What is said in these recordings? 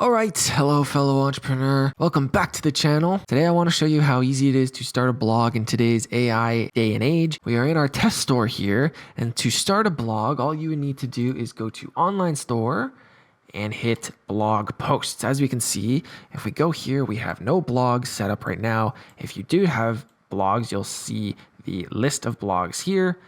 All right, hello fellow entrepreneur. Welcome back to the channel. Today I want to show you how easy it is to start a blog in today's AI day and age. We are in our test store here, and to start a blog, all you would need to do is go to online store and hit blog posts. As we can see, if we go here, we have no blogs set up right now. If you do have blogs, you'll see the list of blogs here,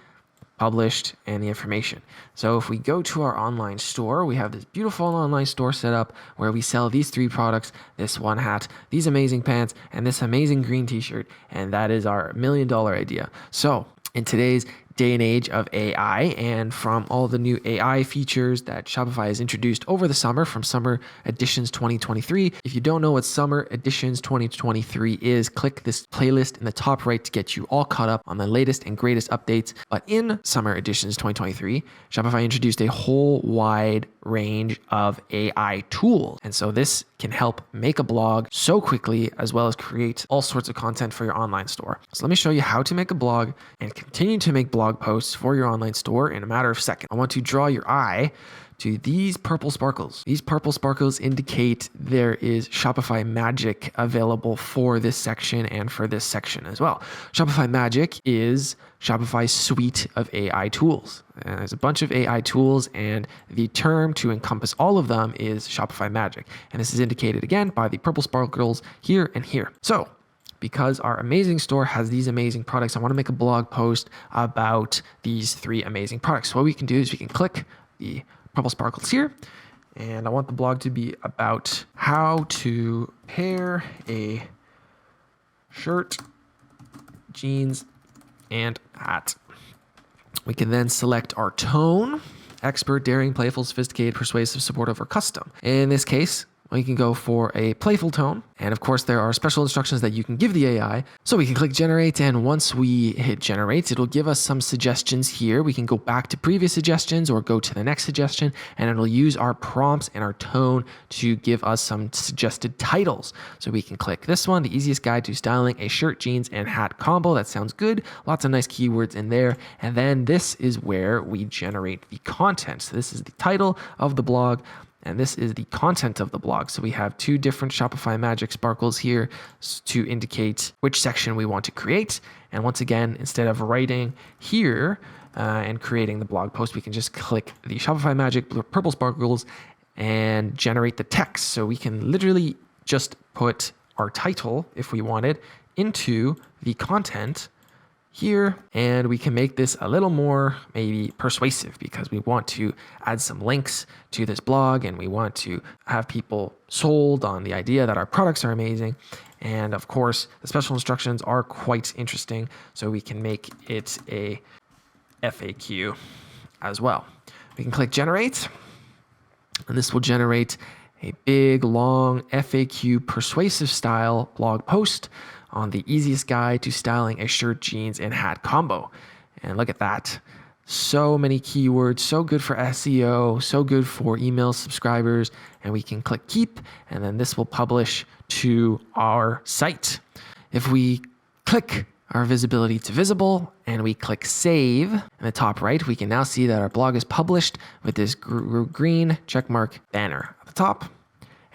published, and the information. So if we go to our online store, we have this beautiful online store set up where we sell these 3 products, this one hat, these amazing pants, and this amazing green t-shirt. And that is our $1 million idea. So in today's day and age of AI, and from all the new AI features that Shopify has introduced over the summer from Summer Editions 2023. If you don't know what Summer Editions 2023 is, click this playlist in the top right to get you all caught up on the latest and greatest updates. But in Summer Editions 2023, Shopify introduced a whole wide range of AI tools. And so this can help make a blog so quickly, as well as create all sorts of content for your online store. So let me show you how to make a blog and continue to make blog posts for your online store in a matter of seconds. I want to draw your eye to these purple sparkles. These purple sparkles indicate there is Shopify Magic available for this section and for this section as well. Shopify Magic is Shopify's suite of AI tools. And there's a bunch of AI tools, and the term to encompass all of them is Shopify Magic. And this is indicated again by the purple sparkles here and here. So because our amazing store has these amazing products, I want to make a blog post about these 3 amazing products. So what we can do is we can click the purple sparkles here, and I want the blog to be about how to pair a shirt, jeans, and hat. We can then select our tone: expert, daring, playful, sophisticated, persuasive, supportive, or custom. In this case, we can go for a playful tone. And of course, there are special instructions that you can give the AI. So we can click generate. And once we hit generate, it'll give us some suggestions here. We can go back to previous suggestions or go to the next suggestion, and it'll use our prompts and our tone to give us some suggested titles. So we can click this one: the easiest guide to styling a shirt, jeans, and hat combo. That sounds good. Lots of nice keywords in there. And then this is where we generate the content. So this is the title of the blog, and this is the content of the blog. So we have 2 different Shopify Magic sparkles here to indicate which section we want to create. And once again, instead of writing here and creating the blog post, we can just click the Shopify Magic purple sparkles and generate the text. So we can literally just put our title, if we wanted, into the content here, and we can make this a little more maybe persuasive because we want to add some links to this blog, and we want to have people sold on the idea that our products are amazing. And of course, the special instructions are quite interesting, so we can make it a FAQ as well. We can click generate, and this will generate a big, long FAQ persuasive style blog post on the easiest guide to styling a shirt, jeans, and hat combo. And look at that. So many keywords, so good for SEO, so good for email subscribers. And we can click keep, and then this will publish to our site. If we click our visibility to visible and we click save in the top right, we can now see that our blog is published with this green checkmark banner at the top.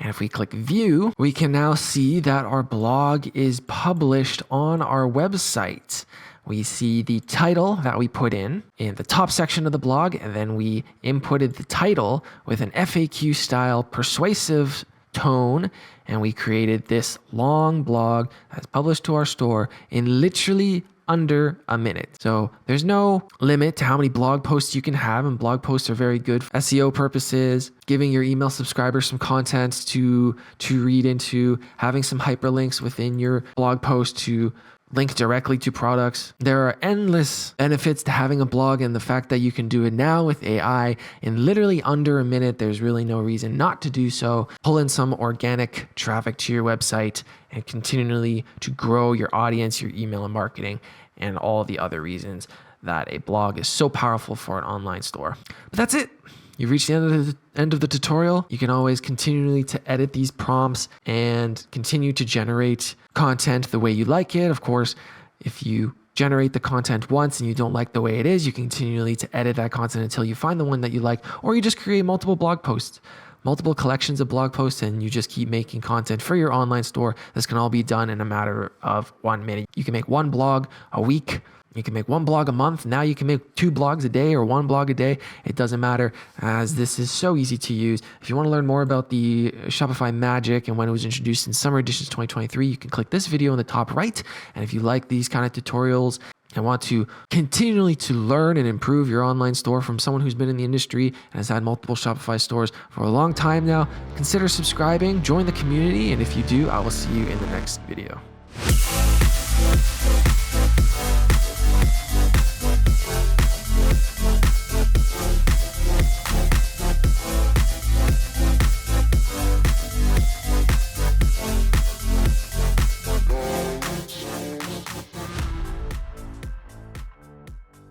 And if we click view, we can now see that our blog is published on our website. We see the title that we put in the top section of the blog, and then we inputted the title with an FAQ style persuasive tone, and we created this long blog that's published to our store in literally under a minute. So there's no limit to how many blog posts you can have, and blog posts are very good for SEO purposes, giving your email subscribers some content to read into, having some hyperlinks within your blog post to link directly to products. There are endless benefits to having a blog, and the fact that you can do it now with AI in literally under a minute, there's really no reason not to do so. Pull in some organic traffic to your website and continually to grow your audience, your email and marketing, and all the other reasons that a blog is so powerful for an online store. But that's it. You've reached the end of the tutorial. You can always continually to edit these prompts and continue to generate content the way you like it. Of course, if you generate the content once and you don't like the way it is, you continually to edit that content until you find the one that you like, or you just create multiple blog posts. multiple collections of blog posts and you just keep making content for your online store. This can all be done in a matter of 1 minute. You can make one blog a week. You can make one blog a month. Now you can make 2 blogs a day or 1 blog a day. It doesn't matter, as this is so easy to use. If you want to learn more about the Shopify magic and when it was introduced in Summer Editions 2023, you can click this video in the top right. And if you like these kind of tutorials and want to continually to learn and improve your online store from someone who's been in the industry and has had multiple Shopify stores for a long time now, consider subscribing, join the community, and if you do, I will see you in the next video.